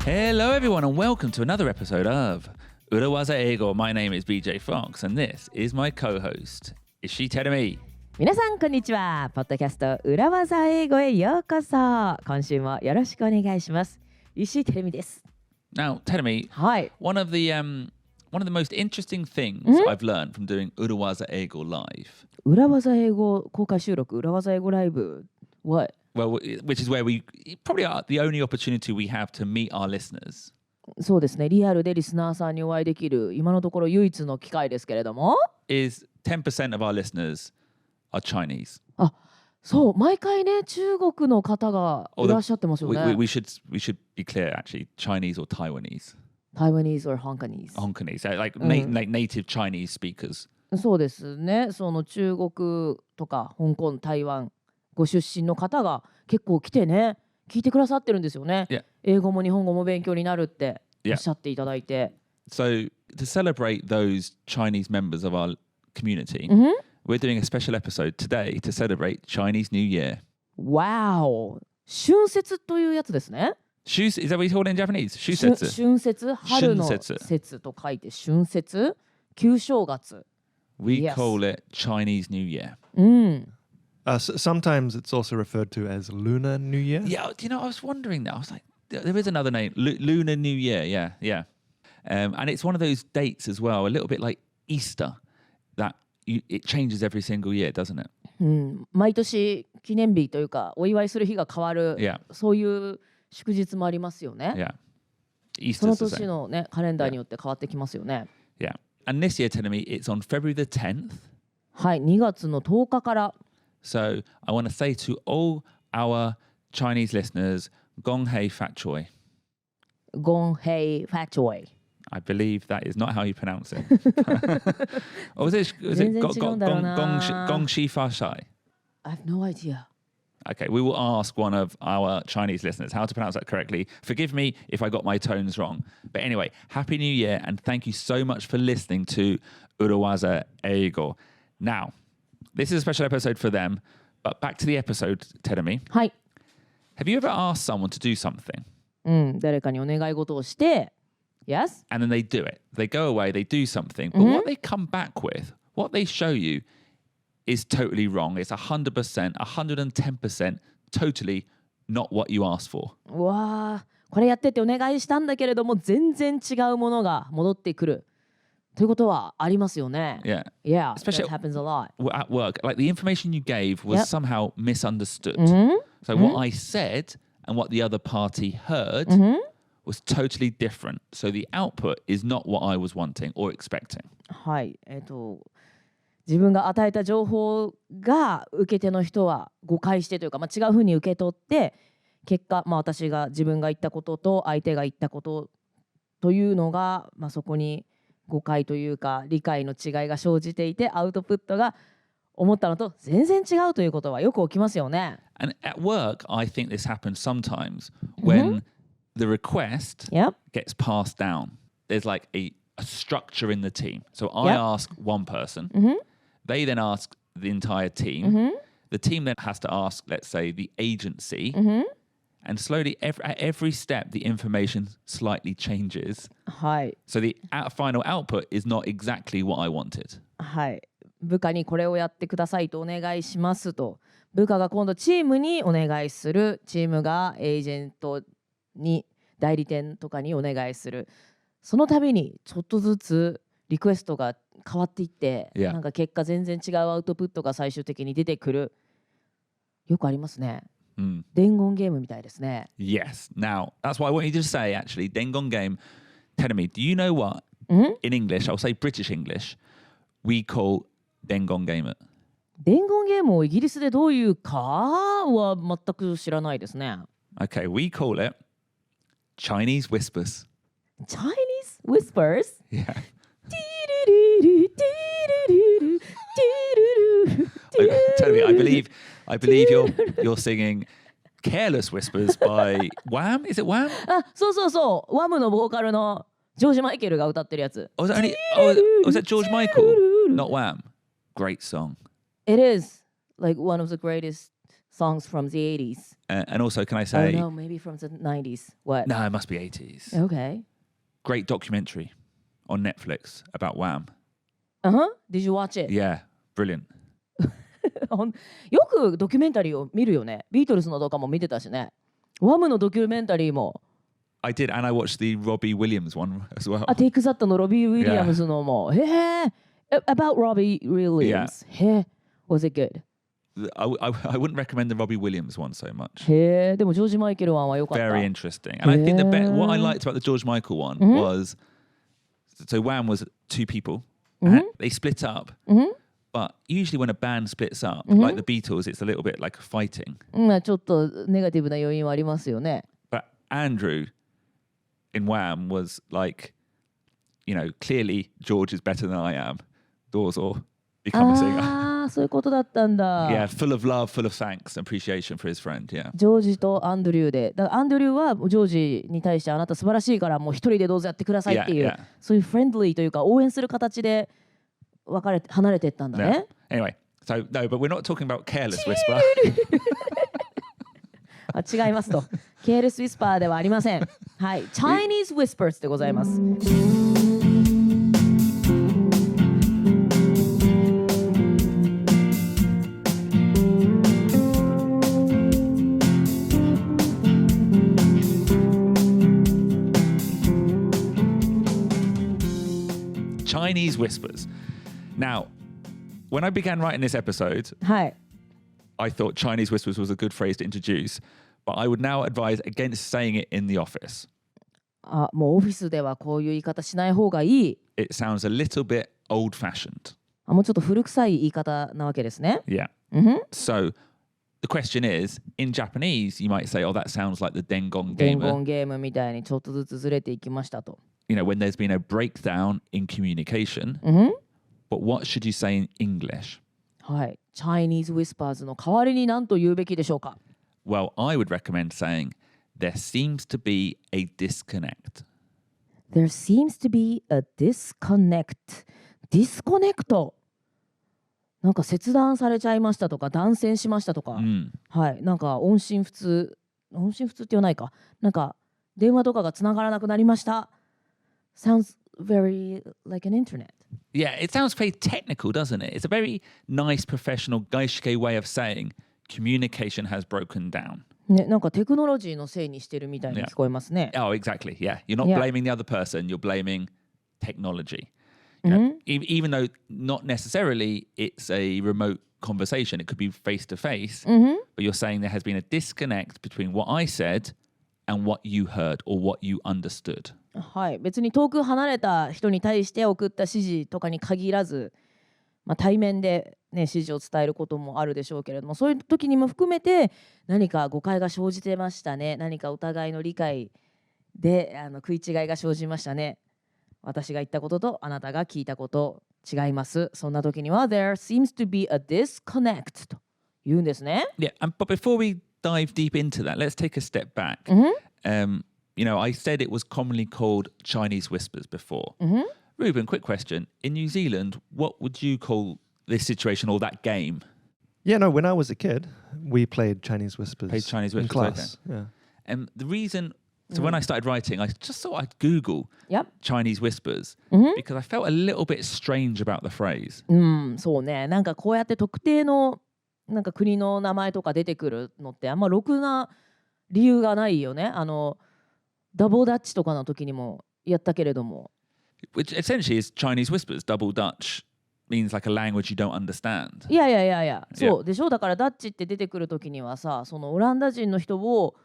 Hello everyone and welcome to another episode of 裏技英語 My name is BJ Fox and this is my co-host 石井てる美。皆さんこんにちは。ポッドキャスト裏技英語へようこそ。今週もよろしくお願いします。石井てる美です。Now, てる美、はい。one of the most interesting things I've learned from doing 裏技英語 live. 裏技英語公開収録、裏技英語ライブ。What? Well, which is where we probably are the only opportunity we have to meet our listeners. そうですね。リアルでリスナーさんにお会いできる今のところ唯一の機会ですけれども。Is 10% of our listeners are Chinese. あ、そう。毎回ね、中国の方がいらっしゃってますよね。We should be clear actually, Chinese or Taiwanese. Taiwanese or Hongkonese. Hongkonese, like native Chinese speakers. そうですね。その中国とか香港、台湾ご出身の方が結構来てね、聞いてくださってるんですよね。Yeah. 英語も日本語も勉強になるっておっしゃっていただいて。So to celebrate those Chinese members of our community, we're doing a special episode today to celebrate Chinese New Year. Wow! 春節というやつですね。Is that what you call it in Japanese? 春節。春節、春の節と書いて春節、旧正月。We call it Chinese New Year. Sometimes it's also referred to as Lunar New Year. Yeah, do you know, I was wondering that. I was like, there is another name, Lunar New Year. Yeah. And it's one of those dates as well, a little bit like Easter, that it changes every single year, doesn't it? 毎年記念日というかお祝いする日が変わる、そういう祝日もありますよね。その年のね、カレンダーによって変わってきますよね。Yeah. And this year, telling me it's on February the 10th. はい、2月の10日から。So I want to say to all our Chinese listeners, Gong Hei Fat Choi. Gong Hei Fat Choi. I believe that is not how you pronounce it. Or was it Gong Shi Fa Shai? I have no idea. Okay, we will ask one of our Chinese listeners how to pronounce that correctly. Forgive me if I got my tones wrong. But anyway, Happy New Year and thank you so much for listening to Urawaza Eigo. Now, this is a special episode for them, but back to the episode, Terumi. はい。Have you ever asked someone to do something? 誰かにお願い事をして、Yes? And then they do it. They go away, they do something, but what they come back with, what they show you is totally wrong. It's 100%, 110% totally not what you asked for. うわー、これやってってお願いしたんだけれども、全然違うものが戻ってくる。ということはありますよね。Yeah. Especially that happens a lot. At work, like the information you gave was somehow misunderstood. So what I said and what the other party heard was totally different. So the output is not what I was wanting or expecting. はい。自分が与えた情報が受け手の人は誤解してというか、違うふうに受け取って結果、私が自分が言ったことと相手が言ったことというのが、そこに誤解というか理解の違いが生じていてアウトプットが思ったのと全然違うということはよく起きますよね。And at work, I think this happens sometimes when the request gets passed down. There's like a structure in the team. So I ask one person, they then ask the entire team. The team then has to ask, let's say, the agency. And slowly, at every step, the information slightly changes. はい。So the final output is not exactly what I wanted. はい。部下にこれをやってくださいとお願いしますと。部下が今度チームにお願いする。チームがエージェントに、代理店とかにお願いする。その度にちょっとずつリクエストが変わっていって、なんか結果全然違うアウトプットが最終的に出てくる。よくありますね。伝言ゲームみたいですね。Yes. Now, that's what I want you to say, actually. 伝言 game. Tell me, do you know what, in English, I'll say British English, we call 伝言ゲーム? 伝言ゲームをイギリスでどういうかは全く知らないですね。Okay, we call it Chinese Whispers. Chinese Whispers? Yeah. Tell me, I believe you're singing Careless Whispers by Wham? Is it Wham? そう。Wham のボーカルのジョージ・マイケルが歌ってるやつ。Was that George Michael? Not Wham. Great song. It is like one of the greatest songs from the 80s. And also, can I say... Oh, no, maybe from the 90s. What? No, it must be 80s. Okay. Great documentary on Netflix about Wham. Uh-huh. Did you watch it? Yeah, brilliant. よくドキュメンタリーを見るよね。ビートルズのとかも見てたしね。ワムのドキュメンタリーも。I did, and I watched the Robbie Williams one as well. あ、テイクザットのロビー・ウィリアムズのも。へえ。About Robbie Williams. へえ。Was it good? I wouldn't recommend the Robbie Williams one so much. へえ。でもジョージ・マイケルワンは良かった。Very interesting. And I think what I liked about the George Michael one was, so Wham was two people. And they split up. But usually when a band splits up, like the Beatles, it's a little bit like fighting. ちょっとネガティブな要因はありますよね。But Andrew in Wham was like, clearly George is better than I am. Doors or become a singer. ああ、そういうことだったんだ。Yeah, full of love, full of thanks and appreciation for his friend, yeah. ジョージとアンドリューで。だからアンドリューはジョージに対してあなた素晴らしいからもう一人でどうぞやってくださいっていう、そういうフレンドリーというか応援する形で離れていったんだね。Anyway, so no, but we're not talking about careless whisper. 違いますと。ケーレスウィスパーではありません。はい、Chinese Whispers でございます。Chinese Whispers. Now, when I began writing this episode, はい。I thought Chinese Whispers was a good phrase to introduce, but I would now advise against saying it in the office. あ、もうオフィスではこういう言い方しない方がいい。It sounds a little bit old-fashioned. あ、もうちょっと古臭い言い方なわけですね。Yeah. So, the question is, in Japanese, you might say, oh, that sounds like the Dengon 伝 game. 言ゲームみたいにちょっとずつずれていきましたと。When there's been a breakdown in communication, but what should you say in English? はい。Chinese Whispers の代わりに何と言うべきでしょうか？ Well, I would recommend saying, there seems to be a disconnect. There seems to be a disconnect. ディスコネクト。なんか切断されちゃいましたとか、断線しましたとか。はい。なんか音信不通って言わないか。なんか電話とかがつながらなくなりました。Sounds very like an internet. Yeah, it sounds very technical, doesn't it? It's a very nice, professional, gaishike way of saying communication has broken down. ね、なんかテクノロジーのせいにしてるみたいに聞こえますね。Oh, exactly. Yeah, you're not blaming the other person. You're blaming technology. Even though not necessarily it's a remote conversation, it could be face to face. But you're saying there has been a disconnect between what I said and what you heard or what you understood. はい、別に遠く離れた人に対して送った指示とかに限らず、対面で、指示を伝えることもあるでしょうけれども、そういう時にも含めて何か誤解が生じてましたね、何かお互いの理解で食い違いが生じましたね、私が言ったこととあなたが聞いたこと違います、そんな時には There seems to be a disconnect と言うんですね。Yeah, but before we dive deep into that, let's take a step back. I said it was commonly called Chinese Whispers before. Ruben, quick question. In New Zealand, what would you call this situation or that game? Yeah, no, when I was a kid, we played Chinese Whispers, in class. Okay. Yeah. And the reason, so when I started writing, I just thought I'd Google Chinese Whispers because I felt a little bit strange about the phrase. そうね。なんかこうやって特定のなんか国の名前とか出てくるのってあんまろくな理由がないよね。ダボダッチとかの時にもやったけれども。Which essentially is Chinese Whispers. Double Dutch means like a language you don't understand. いや。そうでしょ。だからダッチって出てくる時にはさ、そのオランダ人の人を、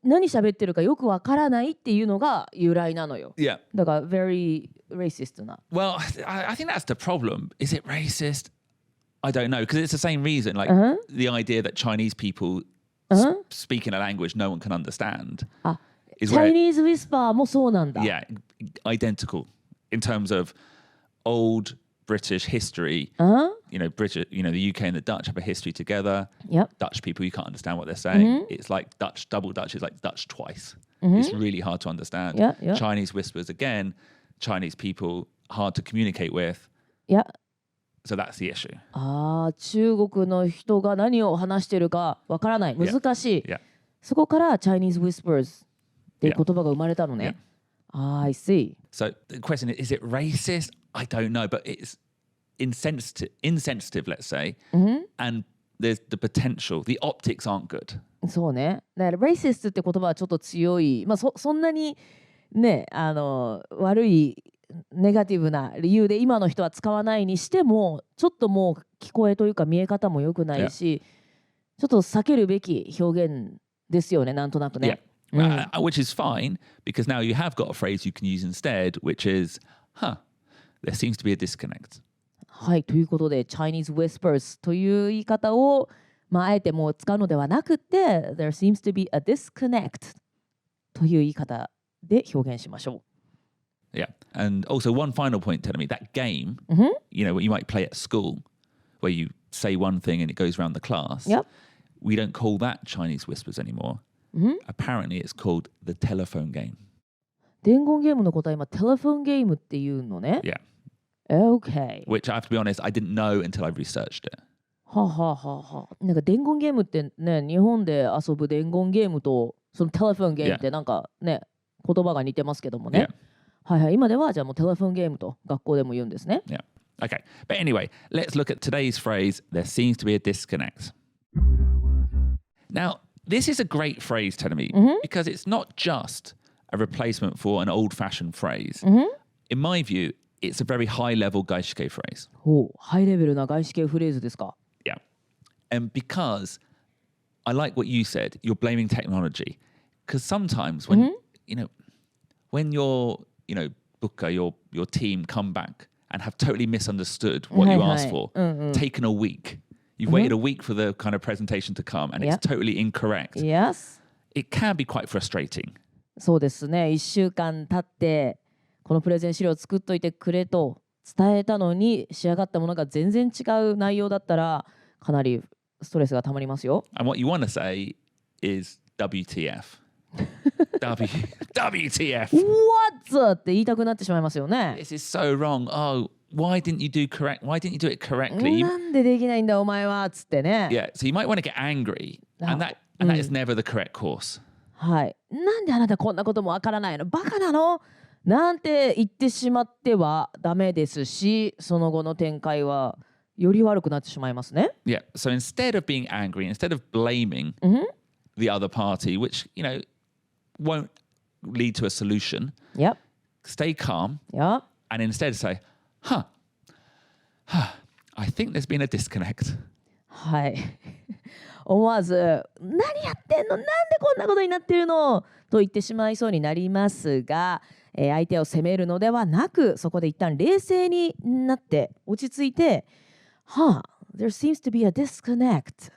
何喋ってるかよくわからないっていうのが由来なのよ。Yeah. だから very racist な。Well, I think that's the problem. Is it racist? I don't know, because it's the same reason. Like the idea that Chinese people speak in a language no one can understand. Chinese Whisper もそうなんだ。Yeah, identical in terms of old British history. British, the UK and the Dutch have a history together. Yep. Dutch people, you can't understand what they're saying. It's like Dutch, double Dutch is like Dutch twice. It's really hard to understand. Yeah. Chinese Whispers, again, Chinese people, hard to communicate with. Yeah. So that's the issue. 中国の人が何を話しているかわからない。難しい。Yeah. そこから Chinese Whispers っていう言葉が生まれたのね。I see. So the question is it racist? I don't know, but it's insensitive, let's say. And there's the potential. The optics aren't good. そうね。だから racist って言葉はちょっと強い。まあそんなにね、悪いネガティブな理由で今の人は使わないにしても、ちょっともう聞こえというか見え方も良くないし、ちょっと避けるべき表現ですよね、なんとなくね。Which is fine, because now you have got a phrase you can use instead, which is, there seems to be a disconnect. はい、ということで Chinese Whispers という言い方を、あえてもう使うのではなくて There seems to be a disconnect という言い方で表現しましょう。Yeah, and also one final point telling me that game, you know, what you might play at school, where you say one thing and it goes around the class. We don't call that Chinese Whispers anymore. Apparently it's called the telephone game. 伝言ゲームのことは今テレフォンゲームっていうのね。Yeah. Okay. Which I have to be honest, I didn't know until I researched it. なんか伝言ゲームってね、日本で遊ぶ伝言ゲームとそのテレフォンゲームってなんかね、言葉が似てますけどもね。今ではじゃあもうテレフォンゲームと学校でも言うんですね。Yeah. Okay. But anyway, let's look at today's phrase, there seems to be a disconnect. Now, this is a great phrase, Telemi, because it's not just a replacement for an old-fashioned phrase. In my view, it's a very high-level 外資系 phrase. ハイレベルな外資系フレーズですか。Yeah. And because I like what you said, you're blaming technology. Because sometimes when, when your, booker, your team come back and have totally misunderstood what you asked for, taken a week. You've waited a week for the kind of presentation to come and it's totally incorrect. Yes. It can be quite frustrating. そうですね。1週間経ってこのプレゼン資料を作っといてくれと伝えたのに仕上がったものが全然違う内容だったらかなりストレスがたまりますよ。And what you want to say is WTF. WTF. What? って言いたくなってしまいますよね。This is so wrong. Oh, why didn't you do it correctly? なんでできないんだお前はつってね。Yeah, so you might want to get angry, and that is never the correct course. はい。なんであなたこんなこともわからないの？バカなの？なんて言ってしまってはダメですし、その後の展開はより悪くなってしまいますね。Yeah, so instead of being angry, instead of blaming the other party, which, won't lead to a solution, stay calm, and instead say, I think there's been a disconnect. はい。思わず、何やってんの？なんでこんなことになってるの？と言ってしまいそうになりますが、相手を責めるのではなく、そこで一旦冷静になって落ち着いて、there seems to be a disconnect.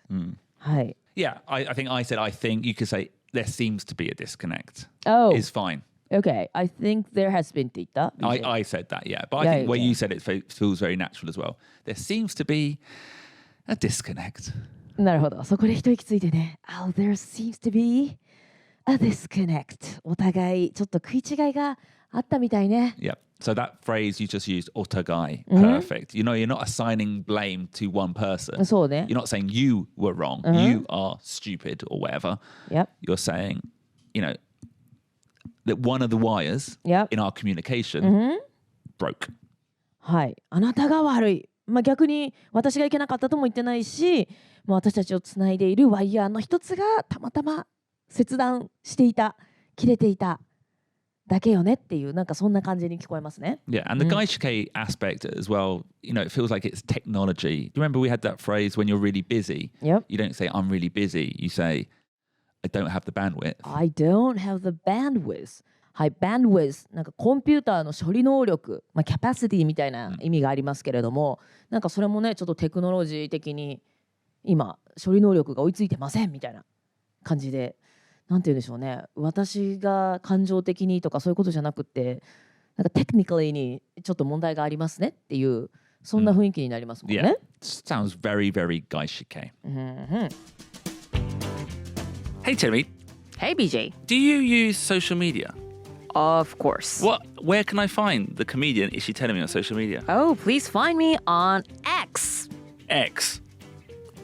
はい。Yeah, I think I said I think. You could say there seems to be a disconnect. Oh. It's fine. Okay, I think there has been って言った？ I said that, yeah. But I think where you said it feels very natural as well. There seems to be a disconnect. なるほど。そこで一息ついてね。Oh, there seems to be a disconnect. お互いちょっと食い違いがあったみたいね。Yeah. So that phrase you just used, お互い, perfect. You're not assigning blame to one person. そうね。You're not saying you were wrong. You are stupid or whatever. Yep. You're saying, that one of the wires in our communication broke. はい。あなたが悪い。逆に私がいけなかったとも言ってないし、私たちをつないでいるワイヤーの一つがたまたま切断していた、切れていただけよねっていう、なんかそんな感じに聞こえますね。Yeah, and the gaishike aspect as well, it feels like it's technology. Do you remember we had that phrase when you're really busy? Yep. You don't say I'm really busy. You say I don't have the bandwidth. I don't have the bandwidth. はい、bandwidth なんかコンピューターの処理能力、capacity みたいな意味がありますけれども、なんかそれもねちょっとテクノロジー的に今処理能力が追いついてませんみたいな感じで、なんて言うんでしょうね、私が感情的にとかそういうことじゃなくて、なんかテクニカリーにちょっと問題がありますねっていうそんな雰囲気になりますもんね。Sounds very, very gaishike. Hey Timmy. Hey BJ. Do you use social media? Of course. Where can I find the comedian Ishii Terumi on social media? Oh, please find me on X. X.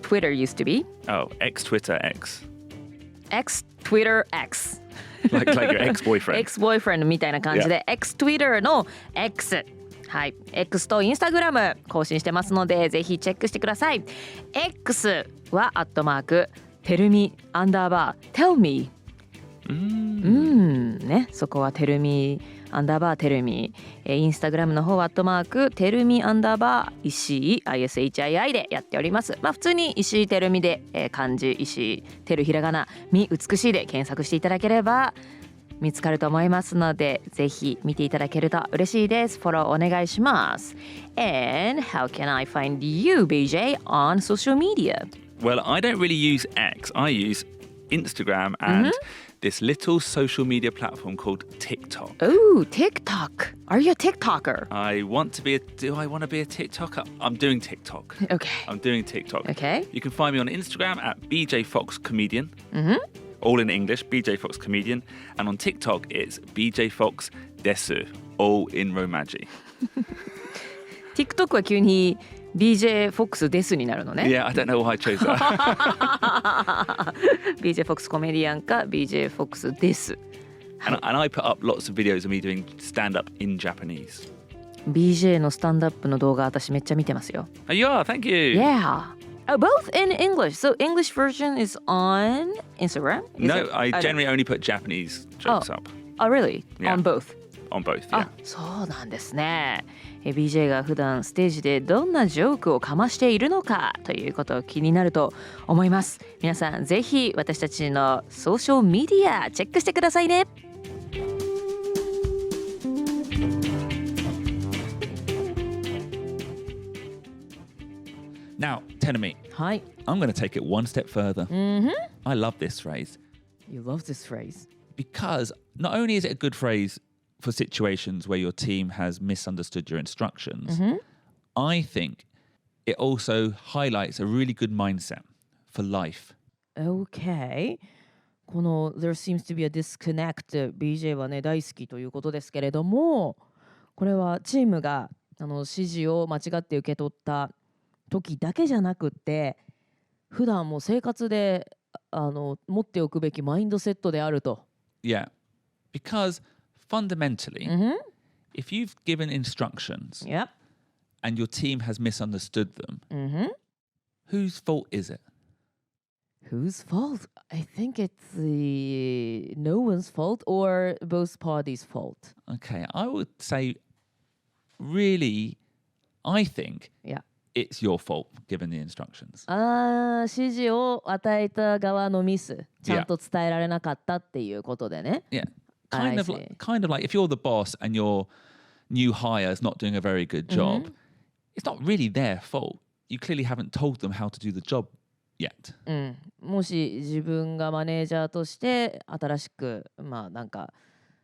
Twitter used to be. Oh, X Twitter X. X Twitter X. like your ex-boyfriend. Ex-boyfriend みたいな感じで、X Twitter の X。はい、X と Instagram 更新してますので、ぜひチェックしてください。X はテルミ_tell me。ね、そこはテルミテルミ。インスタグラムの方はテルミ石井 ISHII でやっております。まあ普通に石井テルミで、漢字石井テルひらがなみ美しいで検索していただければ見つかると思いますので、ぜひ見ていただけると嬉しいです。フォローお願いします。And how can I find you, BJ, on social media? Well, I don't really use X. I use Instagram and this little social media platform called TikTok. Oh, TikTok. Are you a TikToker? Do I want to be a TikToker? I'm doing TikTok. Okay. I'm doing TikTok. Okay. You can find me on Instagram at BJ Fox Comedian. All in English, BJ Fox Comedian. And on TikTok, it's BJ Fox Desu. All in Romaji. TikTok は急にBJ Fox ですになるのね。Yeah, I don't know why I chose that. BJ Fox コメディアンか BJ Fox です。And I put up lots of videos of me doing stand-up in Japanese. BJ のスタンドアップの動画私めっちゃ見てますよ。Oh, you are? Thank you. Yeah. Both in English. So English version is on Instagram? I generally only put Japanese jokes up. Oh, really? Yeah. On both? On both, yeah. そうなんですね。BJ が普段ステージでどんなジョークをかましているのかということを気になると思います。皆さんぜひ私たちのソーシャルメディアチェックしてくださいね。Now, Tenemi, はい。I'm going to take it one step further. I love this phrase. You love this phrase. Because not only is it a good phrase for situations where your team has misunderstood your instructions, I think it also highlights a really good mindset for life. Okay. この There seems to be a disconnect BJ はね大好きということですけれども、これはチームが指示を間違って受け取った時だけじゃなくって普段も生活で持っておくべきマインドセットであると。Yeah, because fundamentally, if you've given instructions and your team has misunderstood them, whose fault is it? Whose fault? I think it's no one's fault or both parties' fault. Okay, I would say really, I think it's your fault given the instructions. 指示を与えた側のミス、ちゃんと伝えられなかったっていうことでね。Yeah. Kind of like if you're the boss and your new hire is not doing a very good job, it's not really their fault. You clearly haven't told them how to do the job yet. もし自分がマネージャーとして新しく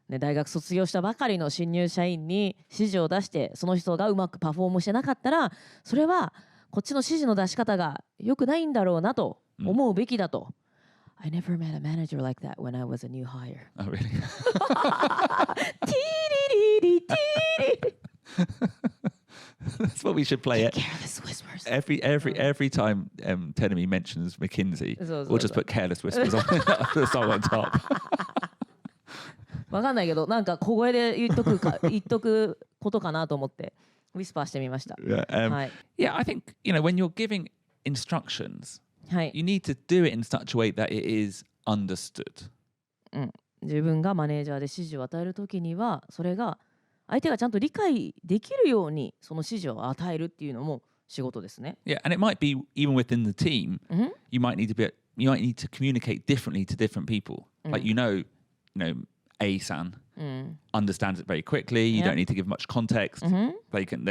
大学卒業したばかりの新入社員に指示を出してその人がうまくパフォームしてなかったらそれはこっちの指示の出し方が良くないんだろうなと思うべきだと。I never met a manager like that when I was a new hire. Oh, really? That's what we should play. Careless whispers. Every time Tenemi mentions McKinsey, we'll just put careless whispers on the song on top. わかんないけどなんか小声で言っとくことかなと思ってウィスパーしてみました。Yeah, I think when you're giving instructions, you need to do it in such a way that it is understood. 自分がマネージャーで指示を与えるときにはそれが相手がちゃんと理解できるようにその指示を与えるっていうのも仕事ですね。Yeah, and it might be even within the team, you might need to communicate differently to different people. Like A-san understands it very quickly. You don't need to give much context. They can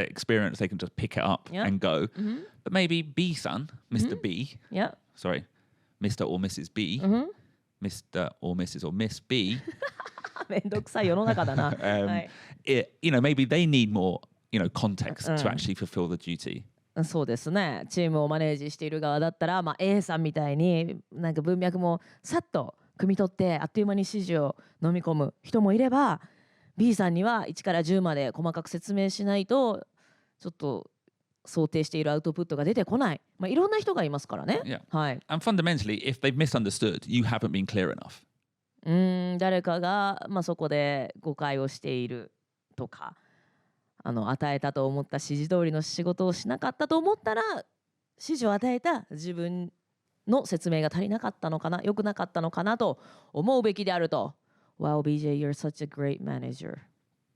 just pick it up and go. But maybe B-san, Mr. B, sorry, Mr. or Mrs. B, Mr. or Mrs. or Miss B. めんどくさい世の中だな。maybe they need more, context to actually fulfill the duty. そうですね。チームをマネージしている側だったら、A さんみたいになんか文脈もさっと汲み取ってあっという間に指示を飲み込む人もいれば B さんには1から10まで細かく説明しないとちょっと想定しているアウトプットが出てこない、いろんな人がいますからね。Yeah. はい。And fundamentally, if they've misunderstood, you haven't been clear enough. 誰かが、そこで誤解をしているとか、与えたと思った指示通りの仕事をしなかったと思ったら、指示を与えた自分の説明が足りなかったのかな、良くなかったのかなと思うべきであると。Wow, BJ, you're such a great manager.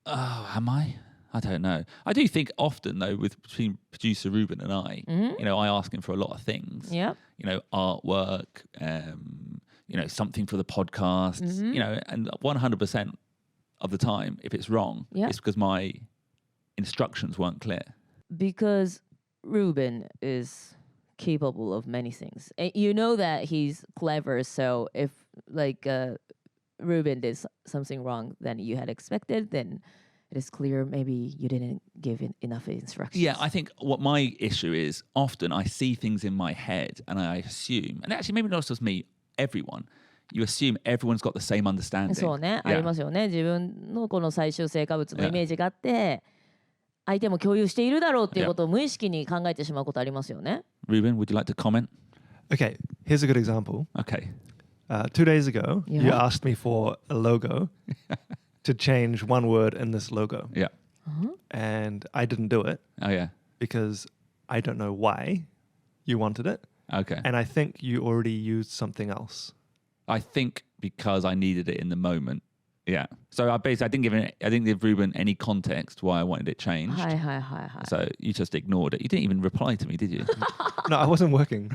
Oh, am I don't know. I do think often, though, between producer Ruben and I, I ask him for a lot of things. Yeah. Artwork, something for the podcast, and 100% of the time, if it's wrong, it's because my instructions weren't clear. Because Ruben is capable of many things. And you know that he's clever, so if Ruben did something wrong than you had expected, then it is clear maybe you didn't give enough instructions. Yeah, I think what my issue is, often I see things in my head and I assume, and actually maybe not just me, everyone, you assume everyone's got the same understanding. そうね、ありますよね。自分のこの最終成果物のイメージがあって、相手も共有しているだろうっていうことを無意識に考えてしまうことありますよね。Ruben, would you like to comment? Okay, here's a good example. Okay. 2 days ago, you asked me for a logo to change one word in this logo. Yeah. And I didn't do it. Oh, yeah. Because I don't know why you wanted it. Okay. And I think you already used something else. I think because I needed it in the moment. Yeah. So I didn't give Ruben any context why I wanted it changed. So you just ignored it. You didn't even reply to me, did you? No, I wasn't working.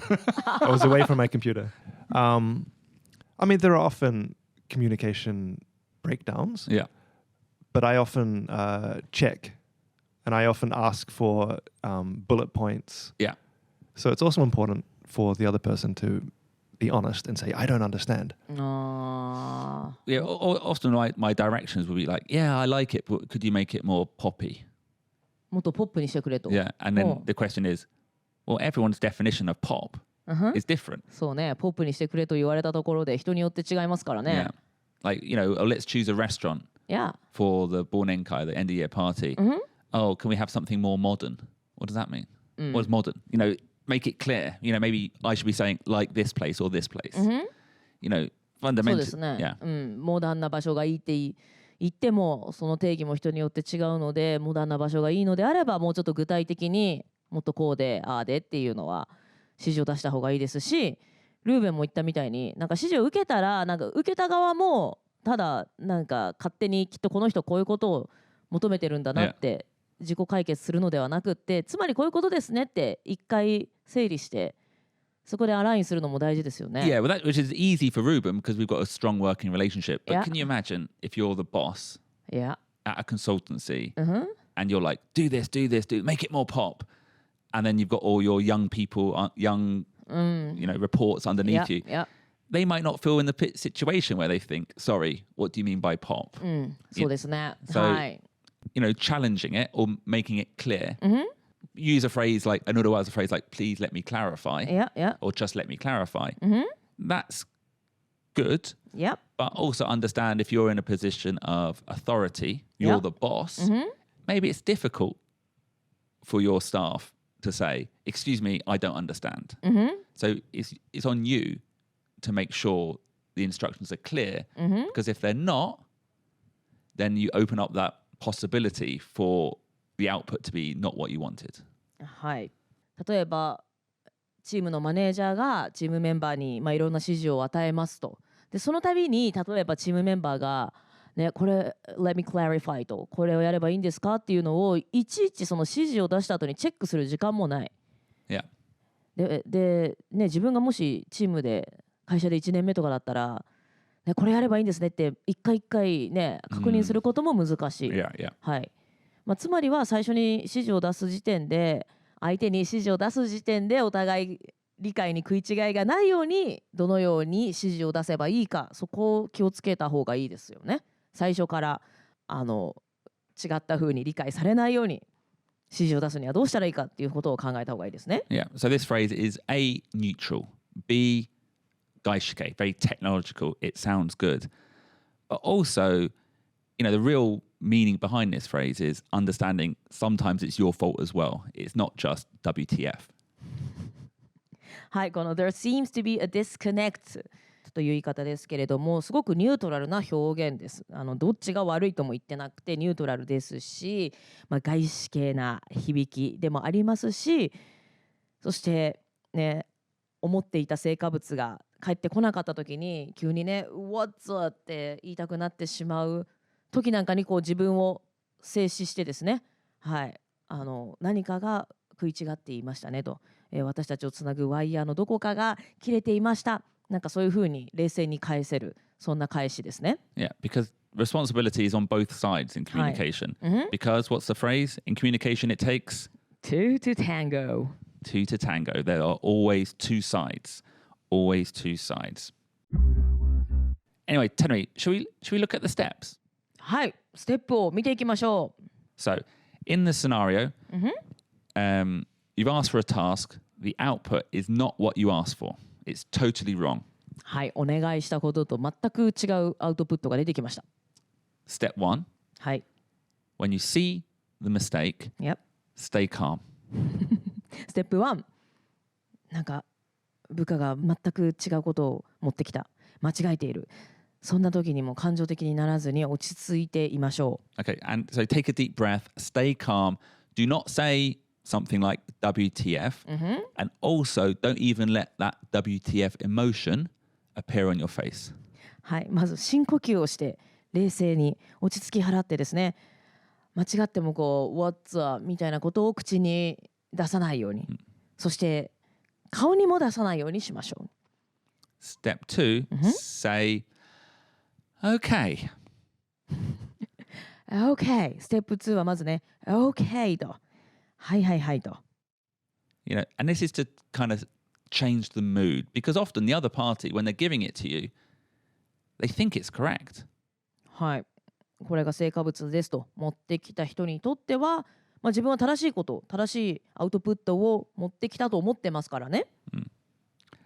I was away from my computer. There are often communication breakdowns. Yeah. But I often check and I often ask for bullet points. Yeah. So it's also important for the other person to be honest and say, I don't understand. Yeah, often my directions will be like, yeah, I like it, but could you make it more poppy? もっとポップにしてくれと。Yeah, and then the question is, well, everyone's definition of pop is different. そうね、ポップにしてくれと言われたところで人によって違いますからね。Yeah. Like, let's choose a restaurant for the Bornenkai, the end of year party. Oh, can we have something more modern? What does that mean? What is modern? Make it clear. Maybe I should be saying like this place or this place. Fundamentally. そうですね。モダンな場所がいいって言っても、その定義も人によって違うので、モダンな場所がいいのであれば、もうちょっと具体的にもっとこうで、ああでっていうのは指示を出した方がいいですし、ルーベンも言ったみたいに、指示を受けたら、受けた側もただ勝手にきっとこの人こういうことを求めてるんだなって自己解決するのではなくって、つまりこういうことですねって一回整理してそこでアラインするのも大事ですよね。Yeah, well, which is easy for Ruben because we've got a strong working relationship. But can you imagine if you're the boss at a consultancy and you're like, do this, make it more pop, and then you've got all your young people, reports underneath you. They might not feel in the situation where they think, sorry, what do you mean by pop? そうですね。So, challenging it or making it clear. Use a phrase like, another phrase like, please let me clarify. Or just let me clarify. That's good. But also understand if you're in a position of authority, you're the boss, maybe it's difficult for your staff to say, excuse me, I don't understand. So it's on you to make sure the instructions are clear. Because if they're not, then you open up that possibility for the output to be not what you wanted. はい。例えばチームのマネージャーがチームメンバーにいろんな指示を与えますと。でその度に例えばチームメンバーがこれ Let me clarify とこれをやればいいんですかっていうのをいちいちその指示を出した後にチェックする時間もない。Yeah. で自分がもしチームで会社で1年目とかだったら、これやればいいんですねって一回確認することも難しい。はい。つまりは最初に指示を出す時点で相手に指示を出す時点でお互い理解に食い違いがないようにどのように指示を出せばいいか、そこを気をつけた方がいいですよね。最初から違った風に理解されないように指示を出すにはどうしたらいいかっていうことを考えた方がいいですね。Yeah. So this phrase is A, neutral, B, gaishike, very technological. It sounds good. But also, the real meaning behind this phrase is understanding sometimes it's your fault as well. It's not just WTF. はい、この There seems to be a disconnect という言い方ですけれども、すごくニュートラルな表現です。どっちが悪いとも言ってなくてニュートラルですし、外資系な響きでもありますし、そしてね、思っていた成果物が返ってこなかった時に急にね What's up って言いたくなってしまう時なんかにこう自分を静止してですね、はい、何かが食い違っていましたねと、私たちをつなぐワイヤーのどこかが切れていました、なんかそういうふうに冷静に返せる、そんな返しですね。Yeah, because responsibility is on both sides in communication. はい、Because what's the phrase? In communication it takes two to tango. Two to tango. There are always two sides. Always two sides. Anyway, Tenri, should we look at the steps? はい、ステップを見ていきましょう。So, in the scenario, you've asked for a task. The output is not what you asked for. It's totally wrong. はい、お願いしたことと全く違うアウトプットが出てきました。Step 1. はい。When you see the mistake, Yep. stay calm. ステップ1。なんか部下が全く違うことを持ってきた。間違えている。そんな時にも感情的にならずに落ち着いていましょう。Okay, and so take a deep breath, stay calm. Do not say something like WTF, and also don't even let that WTF emotion appear on your face. はい、まず深呼吸をして冷静に落ち着き払ってですね、間違ってもこう What's up みたいなことを口に出さないように、そして顔にも出さないようにしましょう。Step 2, say okay. Okay. ステップ2はまずね Okay と、はいはいはいと。You know, and this is to kind of change the mood, because often the other party, when they're giving it to you, they think it's correct. はい、これが成果物ですと持ってきた人にとっては、自分は正しいこと、正しいアウトプットを持ってきたと思ってますからね。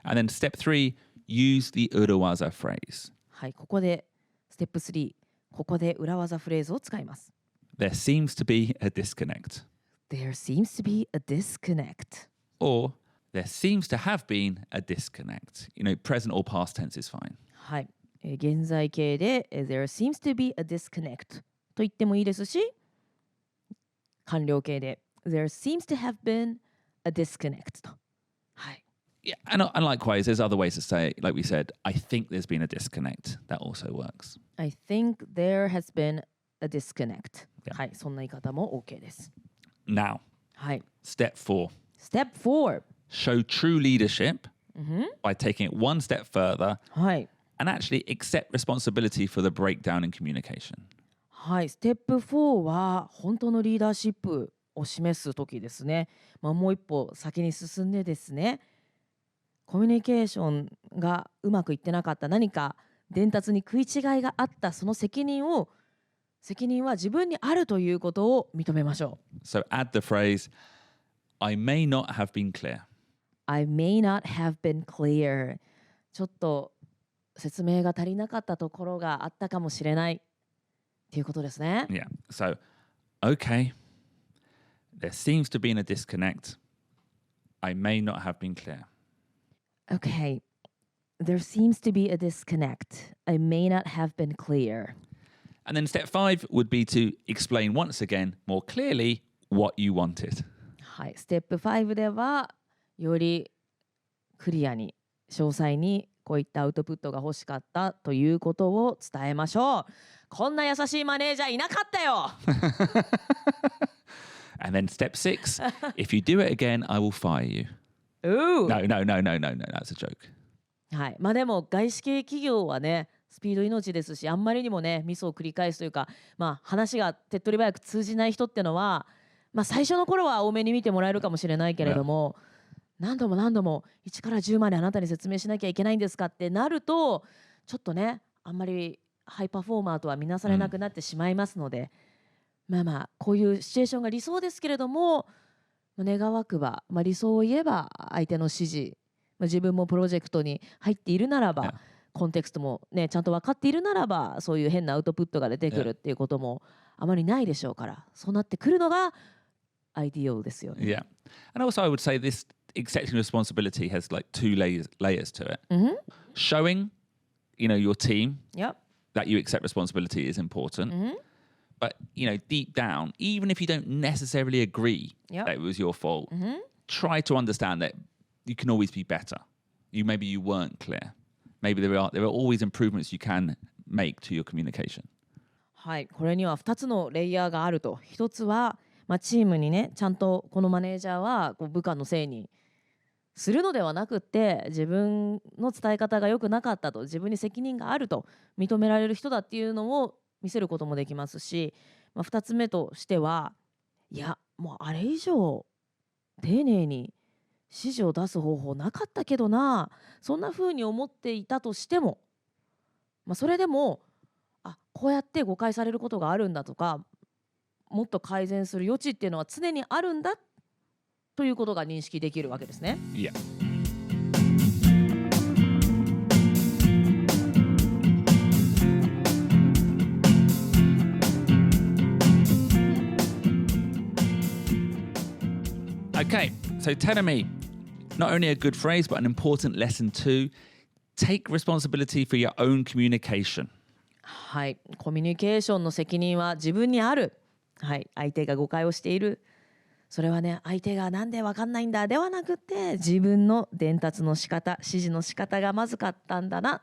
And then step 3, use the urawaza phrase. はい、ここでステップ3、ここで裏技フレーズを使います。There seems to be a disconnect. There seems to be a disconnect. Or there seems to have been a disconnect. You know, present or past tense is fine. はい、現在形でThere seems to be a disconnect と言ってもいいですし、完了形でThere seems to have been a disconnect と。はい。Yeah, and likewise, there's other ways to say it. Like we said, I think there's been a disconnect. That also works. I think there has been a disconnect. Yeah. はい、そんな言い方も OK です。Now, はい。step 4. Step 4。Show true leadership by taking it one step further はい。and actually accept responsibility for the breakdown in communication. はい、ステップ4は本当のリーダーシップを示す時ですね。もう一歩先に進んでですね、コミュニケーションがうまくいってなかった、何か伝達に食い違いがあった、その責任は自分にあるということを認めましょう。So add the phrase, I may not have been clear. I may not have been clear. ちょっと説明が足りなかったところがあったかもしれないっていうことですね。Yeah. So, okay, there seems to be a disconnect. I may not have been clear. Okay, there seems to be a disconnect. I may not have been clear. And then step 5 would be to explain once again more clearly what you wanted. はい、ステップ5ではよりクリアに詳細にこういったアウトプットが欲しかったということを伝えましょう。こんな優しいマネージャーいなかったよ。And then step 6, if you do it again, I will fire you. No, that's a joke. はい、でも外資系企業はね、スピード命ですし、あんまりにもねミスを繰り返すというか、話が手っ取り早く通じない人ってのは、最初の頃は多めに見てもらえるかもしれないけれども、何度も1から10まであなたに説明しなきゃいけないんですかってなると、ちょっとねあんまりハイパフォーマーとは見なされなくなってしまいますので、こういうシチュエーションが理想ですけれども、願わくば、理想を言えば相手の指示、自分もプロジェクトに入っているならば、コンテクストもねちゃんと分かっているならば、そういう変なアウトプットが出てくるっていうこともあまりないでしょうから、そうなってくるのがideal ですよね。Yeah. And also I would say this accepting responsibility has like two layers to it. Showing, your team that you accept responsibility is important. But, deep down, even if you don't necessarily agree that it was your fault, try to understand that you can always be better. Maybe you weren't clear. Maybe there are always improvements you can make to your communication. はい、これには2つのレイヤーがあると。1つは、チームにね、ちゃんとこのマネージャーは部下のせいにするのではなくって、自分の伝え方が良くなかったと、自分に責任があると認められる人だっていうのを見せることもできますし、2つ目としては、いやもうあれ以上丁寧に指示を出す方法なかったけどな、そんな風に思っていたとしても、それでもこうやって誤解されることがあるんだとか、もっと改善する余地っていうのは常にあるんだということが認識できるわけですね。Yeah. Okay, so Terumi, not only a good phrase, but an important lesson too. Take responsibility for your own communication. はい、コミュニケーションの責任は自分にある。はい、相手が誤解をしている。それはね、相手がなんで分かんないんだではなくて、自分の伝達の仕方、指示の仕方がまずかったんだな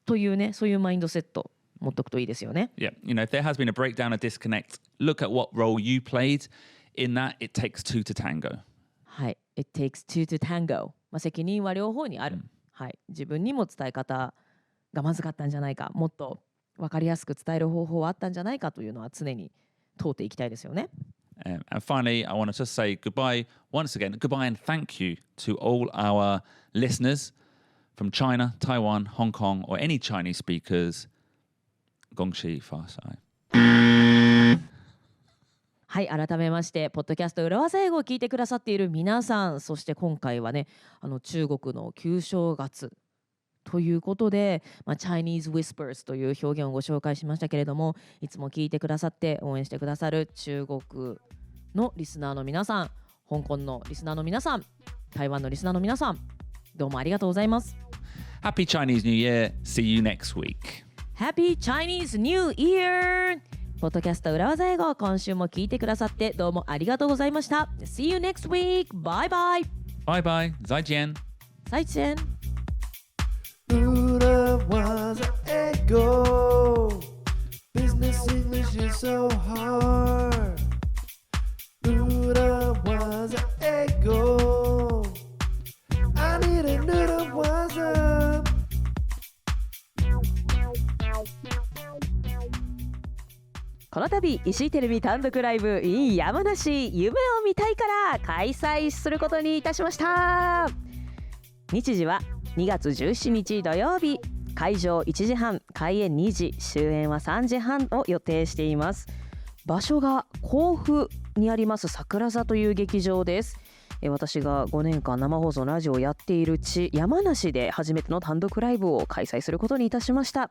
というね、そういうマインドセット持っておくといいですよね。Yeah, if there has been a breakdown, a disconnect, look at what role you played in that. It takes two to tango. はい、it takes two to tango。責任は両方にある。はい、自分にも伝え方がまずかったんじゃないか、もっと分かりやすく伝える方法はあったんじゃないかというのは常に通っていきたいですよね。And finally, I want to just say goodbye once again. Goodbye and thank you to all our listeners from China, Taiwan, Hong Kong, or any Chinese speakers. Gongxi Fasai. はい、改めましてポッドキャスト裏技英語を聞いてくださっている皆さん、そして今回はね、中国の旧正月ということで、Chinese Whispers という表現をご紹介しましたけれども、いつも聞いてくださって応援してくださる中国のリスナーの皆さん、香港のリスナーの皆さん、台湾のリスナーの皆さん、どうもありがとうございます。 Happy Chinese New Year. See you next week. Happy Chinese New Year! ポッドキャスト裏技英語、今週も聞いてくださってどうもありがとうございました。 See you next week! Bye bye! Bye bye. 再见。再见。裏技英語 Business English is so hard 裏技英語 I need a裏技この度石井てる美単独ライブ in 山梨夢を見たいから開催することにいたしました。日時は2月17日土曜日、会場1時半、開演2時、終演は3時半を予定しています。場所が甲府にあります桜座という劇場です。私が5年間生放送ラジオをやっている地山梨で初めての単独ライブを開催することにいたしました。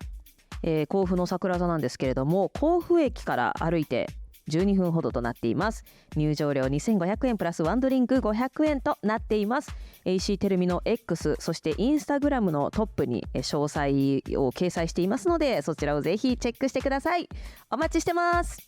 甲府の桜座なんですけれども、甲府駅から歩いて12分ほどとなっています。入場料2500円プラスワンドリンク500円となっています。石井てる美の X そしてインスタグラムのトップに詳細を掲載していますので、そちらをぜひチェックしてください。お待ちしてます。